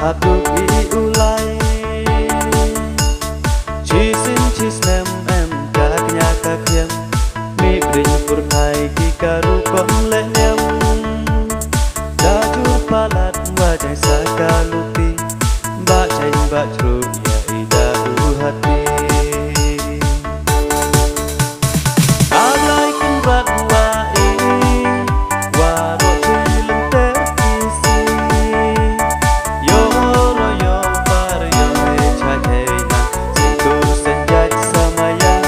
Abduk i ulai Chi sin chi snem em Kak nya kak yang Mi brin pur thai Ki karu kon le nyam Dajur palat Wajai sakaluti Ba chain ba chru Ya ida u hati Alai kin rat wa i Wa ro chi lem te kisi Yo ro yo par yo he cha he na Sintur senjat samayang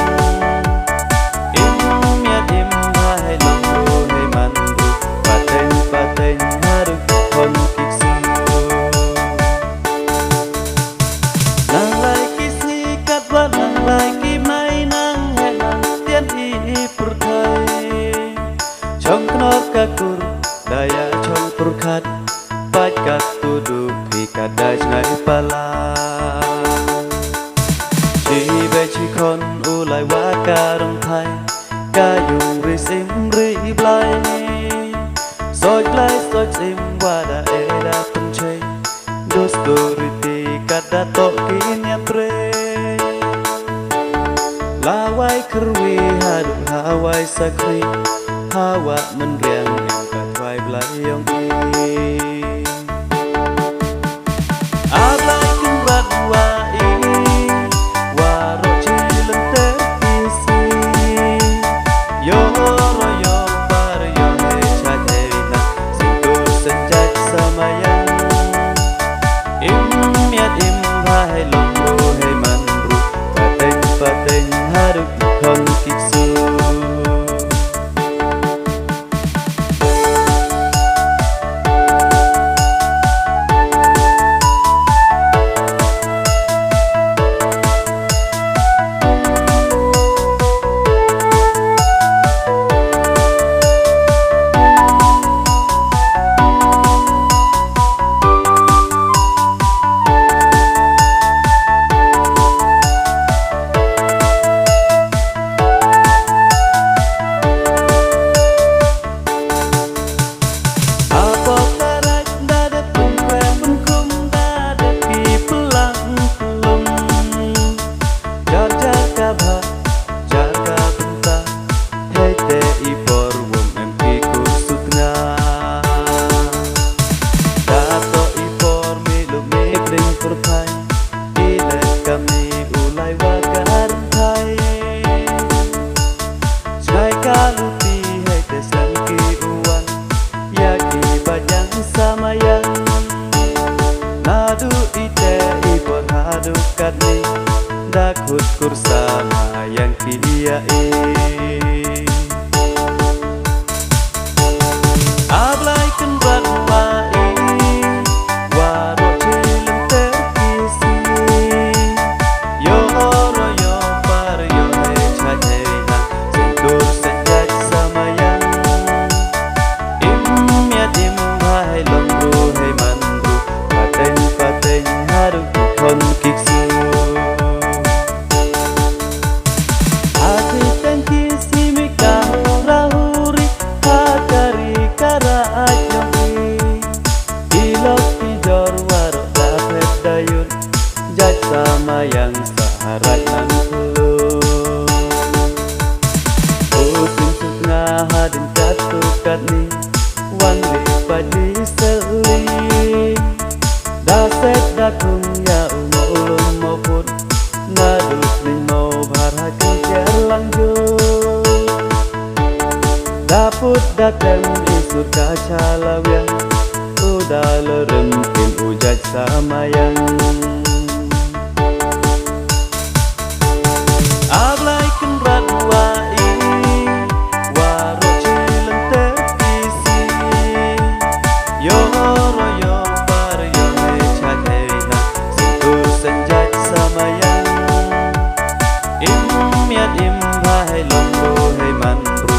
Im miat im hai long ru he man ru Paten haru kon kiksi Nang lai kisi kat wa nang lai ki mai nang he nang Tian i pur thai Chong knop kakur Daya chong pur khat Pat kat tudu Pi kat dai ngai pala Chi be chi kon ulai wa karang thai Ka yung ri sim ri blai Soi blai soi sim wa da e da pun chei Dos doriti kat da to kin ya pre Lawai kerwi hadu hawai sakri Hawa menriang yang katwai belayong i Ablai kumrat wa i Waro chilem te kisi Yo ro yo par yo he cha he na Sintur senjat samayang Im miat im hai long ru he man ru Paten haru kon kiksu Nadu ite ipor hadu kadni Dakut kursama yang kiyai Ablai kenbat wai Waro chilem te kisi Yo ro yo par yo he cha he na Sintur senjat samayang Im miat im hai long ru he man ru Paten haru kon kiksu Hati tengki simi kahu rahuri Hakari kara ajomi Ilok pijor waro dapet dayun Jaj sama yang saharat nan kelu Usin sukna hadin katu katni Wan lipat di seli Daset dakung ya ulum maupun Naduk limo barakan jalan jauh Daput datem isur kaca lawian Udah leremkin ujat samayang Ablai kenrat wai Waro chilem te kisi Yo ro yo par yo he cha he na Sintur senjat samayang Im miat im hai long ru he man ru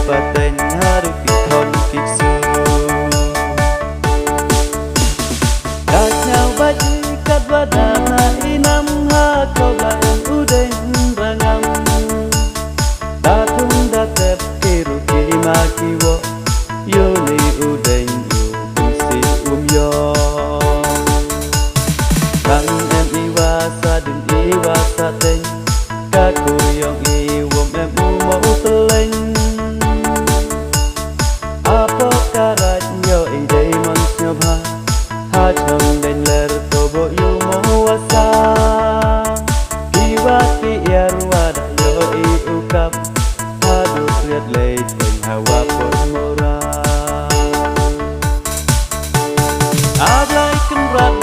Paten haru kon kiksu Dak nyau baji kat wadana inam ha kau bayang udeng rangam Datung datep kiru kima kiwo Yo ni udeng yu kunsi yo chồng đền lờ tô bộ yêu mô sa kiwati yarwada yo I ukap hadu kriat leit ing hawa pon mora ablai kemrat